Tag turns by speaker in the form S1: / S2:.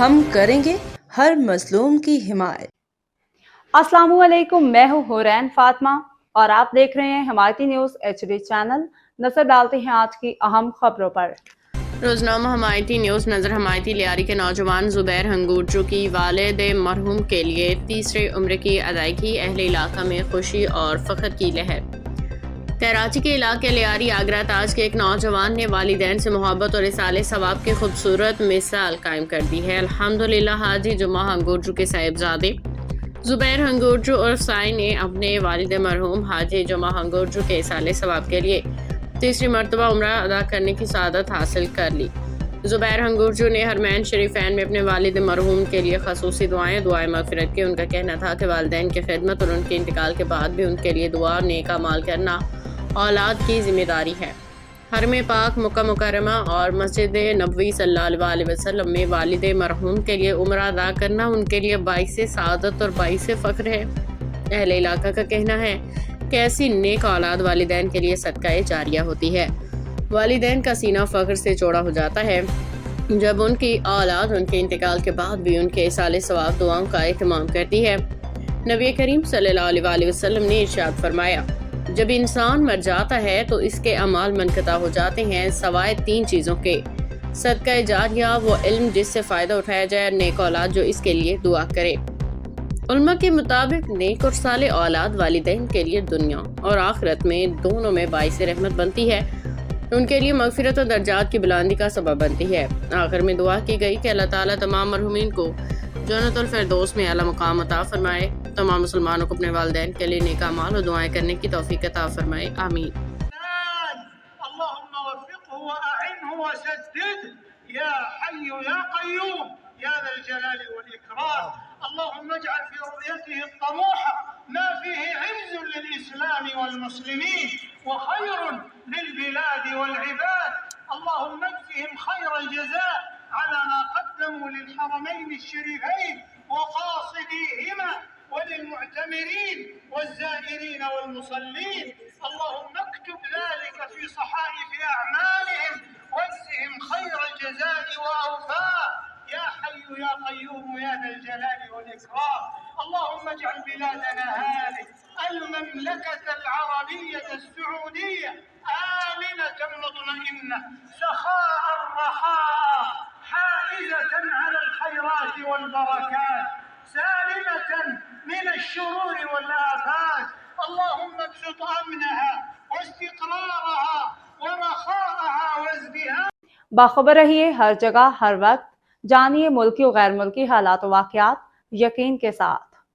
S1: ہم کریں گے ہر مظلوم کی حمایت۔
S2: السلام علیکم، میں ہوں حورین فاطمہ اور آپ دیکھ رہے ہیں حمایتی نیوز HD چینل۔ نظر ڈالتے ہیں آج کی اہم خبروں پر۔
S3: روزنامہ حمایتی نیوز نظر حمایتی لیاری کے نوجوان زبیر ہنگورجو کی والد مرحوم کے لیے تیسرے عمرے کی ادائیگی، اہل علاقہ میں خوشی اور فخر کی لہر۔ کراچی کے علاقے لیاری آگرہ تاج کے ایک نوجوان نے والدین سے محبت اور ایصال ثواب کی خوبصورت مثال قائم کر دی ہے۔ الحمدللہ حاجی جمعہ ہنگورجو کے صاحبزادے زبیر ہنگورجو عرف سائی نے اپنے والد مرحوم حاجی جمعہ ہنگورجو کے ایصال ثواب کے لیے تیسری مرتبہ عمرہ ادا کرنے کی سعادت حاصل کر لی۔ زبیر ہنگورجو نے حرمین شریفین میں اپنے والد مرحوم کے لیے خصوصی دعائیں مغفرت کی۔ ان کا کہنا تھا کہ والدین کی خدمت اور ان کے انتقال کے بعد بھی ان کے لیے دعا اور نیک اعمال کرنا اولاد کی ذمہ داری ہے۔ حرم پاک مکہ مکرمہ اور مسجد نبوی صلی اللہ علیہ وسلم میں والد مرحوم کے لیے عمرہ ادا کرنا ان کے لیے باعث سعادت اور باعث فخر ہے۔ اہل علاقہ کا کہنا ہے کہ ایسی نیک اولاد والدین کے لیے صدقہ جاریہ ہوتی ہے۔ والدین کا سینہ فخر سے چوڑا ہو جاتا ہے جب ان کی اولاد ان کے انتقال کے بعد بھی ان کے ایصال ثواب دعاؤں کا اہتمام کرتی ہے۔ نبی کریم صلی اللہ علیہ وسلم نے ارشاد فرمایا، جب انسان مر جاتا ہے تو اس کے اعمال منقطع ہو جاتے ہیں سوائے 3 چیزوں کے: صدقہ جاریہ، وہ علم جس سے فائدہ اٹھایا جائے، اور نیک اولاد جو اس کے لیے دعا کرے۔ علماء کے مطابق نیک اور صالح اولاد والدین کے لیے دنیا اور آخرت میں دونوں میں باعث رحمت بنتی ہے، ان کے لیے مغفرت اور درجات کی بلندی کا سبب بنتی ہے۔ آخر میں دعا کی گئی کہ اللہ تعالیٰ تمام مرحومین کو جنت الفردوس میں اعلیٰ مقام عطا فرمائے، تمام مسلمانوں کو اپنے والدین کے لیے نیک اعمال اور دعائیں کرنے کی توفیق عطا فرمائے، آمین۔
S4: اللهم وفقه وأعنه وسدده يا حي يا قيوم يا ذا الجلال والإكرام. اللهم اجعل في رؤيته الطموحة ما فيه عز للإسلام والمسلمين وخير للبلاد والعباد. اللهم اجزهم خير الجزاء على ما قدموا للحرمين الشريفين وقاصديهما وللمعتمرين والزائرين والمصلين. اللهم اكتب ذلك في صحائف أعمالهم واجزهم خير الجزاء وأوفاه يا حي يا قيوم يا ذا الجلال والإكرام. اللهم اجعل بلادنا هذه المملكة العربية السعودية آمنة مطمئنة سخاء رخاء حائزة على الخيرات والبركات سالمة من الشرور والآفات. اللهم ابسط أمنها واستقرارها ورخاءها وازدهارها.
S2: باخبر رہیے ہر جگہ ہر وقت، جانیے ملکی و غیر ملکی حالات و واقعات یقین کے ساتھ۔